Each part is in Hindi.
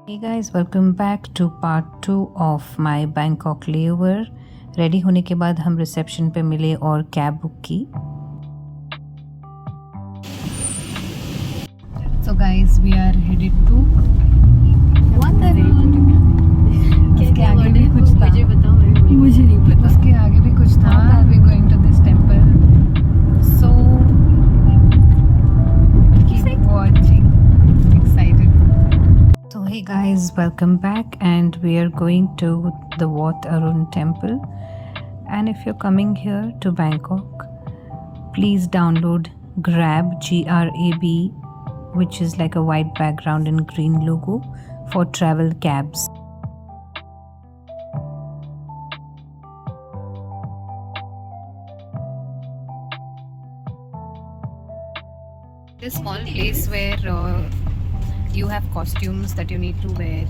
Hey guys, welcome back to part 2 of my Bangkok layover. Ready होने के बाद हम रिसेप्शन पे मिले और कैब बुक की. So guys, we are headed to उसके आगे भी कुछ था. मुझे नहीं पता. उसके आगे भी कुछ था. We're going to this temple. So keep watching. Excited. So hey guys, welcome back and we are going to the Wat Arun temple. And if you're coming here to Bangkok, please download Grab, GRAB, which is like a white background and green logo for travel cabs. This small place where you have costumes that you need to wear,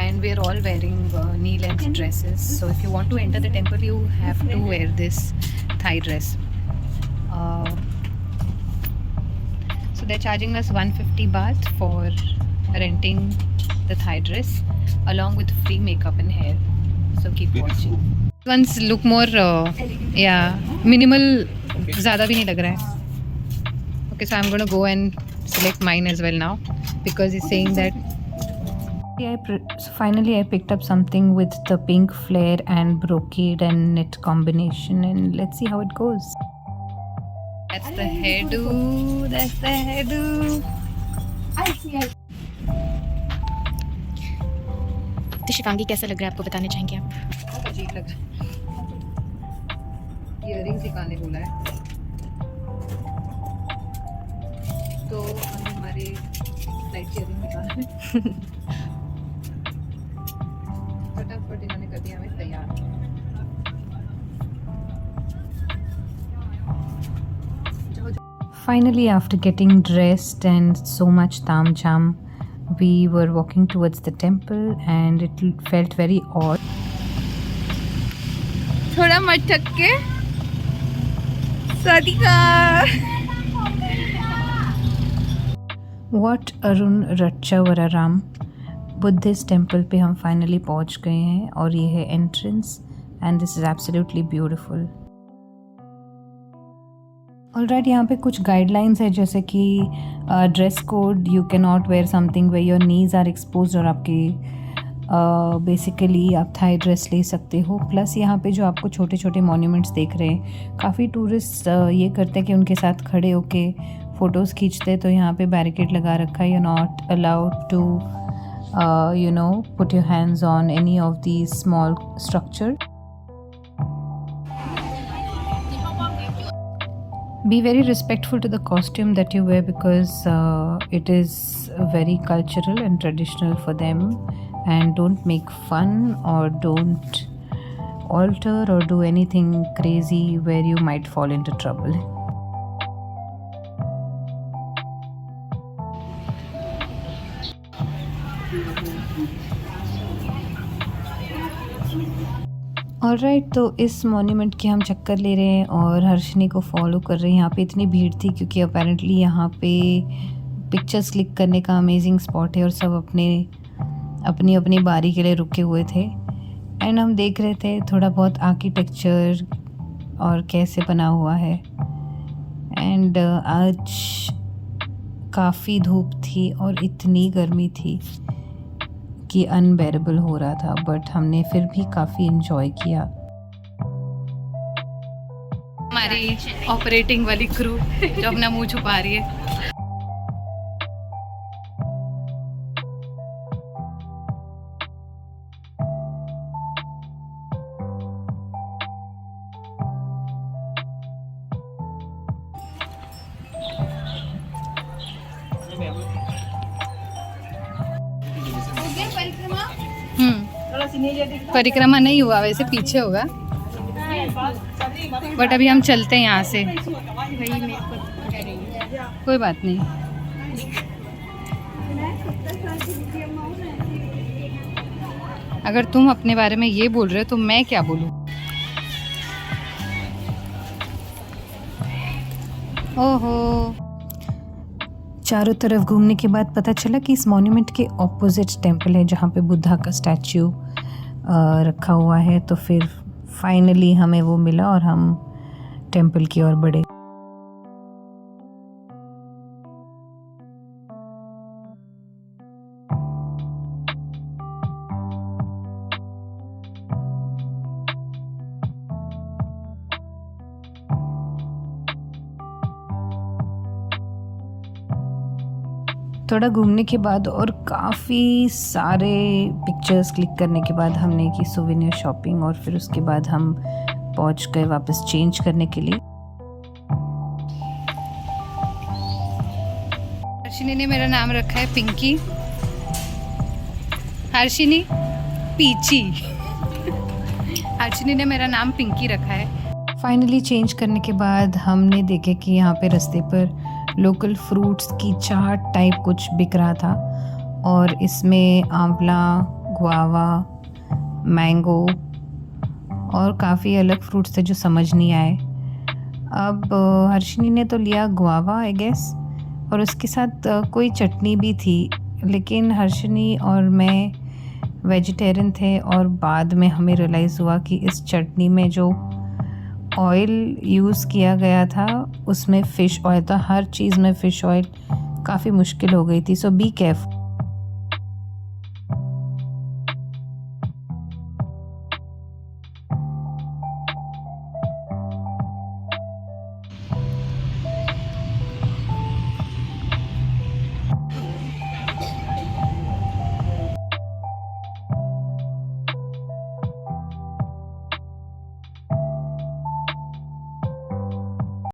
and we're all wearing knee-length dresses. So if you want to enter the temple, you have to wear this Thai dress. So they're charging us 150 baht for renting the Thai dress, along with free makeup and hair. So keep watching. Ones look more, minimal. ज़्यादा भी नहीं लग रहा है. Okay, so I'm going to go and select mine as well now because he's saying that. So finally I picked up something with the pink flare and brocade and knit combination, and let's see how it goes. That's the hairdo. That's the hairdo. I see. तो शिवांगी कैसा लग रहा है आपको बताना चाहेंगे आप? बहुत अजीब लग रहा है. इयररिंग्स दिखाने बोला है. तो हम हमारे फ्लाइट इयररिंग निकाल रहे हैं. फटाफट इन्होंने कर दिया हमें तैयार. Finally, after getting dressed and so much taam jam, we were walking towards the temple and it felt very odd. थोड़ा मत थक के सादिका. Wat Arun Ratchavararam Buddhist temple पे हम फाइनली पहुंच गए हैं और ये है entrance and this is absolutely beautiful. Alright, यहाँ पे कुछ गाइडलाइंस है जैसे कि dress code, you can not wear something where your knees are expose, और आपके बेसिकली आप थाई ड्रेस ले सकते हो. प्लस यहाँ पे जो आपको छोटे छोटे मॉन्यूमेंट्स देख रहे हैं, काफ़ी टूरिस्ट ये करते हैं कि उनके साथ खड़े होके फ़ोटोज़ खींचते हैं. तो यहाँ पे बैरिकेड लगा रखा है, you not allowed to put your hands on any of these small structure. Be very respectful to the costume that you wear because it is very cultural and traditional for them, and don't make fun or don't alter or do anything crazy where you might fall into trouble. Alright, तो इस मॉन्यूमेंट के हम चक्कर ले रहे हैं और हर्षनी को फॉलो कर रहे हैं. यहाँ पे इतनी भीड़ थी क्योंकि अपेरेंटली यहाँ पे पिक्चर्स क्लिक करने का अमेजिंग स्पॉट है और सब अपनी अपनी बारी के लिए रुके हुए थे. एंड हम देख रहे थे थोड़ा बहुत आर्किटेक्चर और कैसे बना हुआ है. एंड आज काफ़ी धूप थी और इतनी गर्मी थी कि अनबेरेबल हो रहा था, बट हमने फिर भी काफ़ी इन्जॉय किया. हमारी ऑपरेटिंग वाली क्रू जो अपना मुंह छुपा रही है. परिक्रमा नहीं हुआ, वैसे पीछे होगा, बट अभी हम चलते हैं यहाँ से. कोई बात नहीं. अगर तुम अपने बारे में ये बोल रहे हो तो मैं क्या बोलूँ. ओहो, चारों तरफ घूमने के बाद पता चला कि इस मॉन्यूमेंट के ऑपोजिट टेंपल है जहाँ पे बुद्धा का स्टैचू रखा हुआ है। तो फिर फाइनली हमें वो मिला और हम टेंपल की ओर बढ़े। थोड़ा घूमने के बाद और काफ़ी सारे पिक्चर्स क्लिक करने के बाद हमने की सोवेनियर शॉपिंग और फिर उसके बाद हम पहुंच गए वापस चेंज करने के लिए। हर्षिनी ने मेरा नाम रखा है पिंकी, हर्षिनी पीची। हर्षिनी ने मेरा नाम पिंकी रखा है। फाइनली चेंज करने के बाद हमने देखे कि यहाँ पे रास्ते पर लोकल फ्रूट्स की चाट टाइप कुछ बिक रहा था और इसमें आंवला, गुआवा, मैंगो और काफ़ी अलग फ्रूट्स थे जो समझ नहीं आए। अब हर्षिनी ने तो लिया गुआवा आई गेस, और उसके साथ कोई चटनी भी थी, लेकिन हर्षिनी और मैं वेजिटेरियन थे और बाद में हमें रियलाइज़ हुआ कि इस चटनी में जो ऑयल यूज़ किया गया था उसमें फ़िश ऑयल था। हर चीज़ में फ़िश ऑयल काफ़ी मुश्किल हो गई थी। सो बी केयरफुल।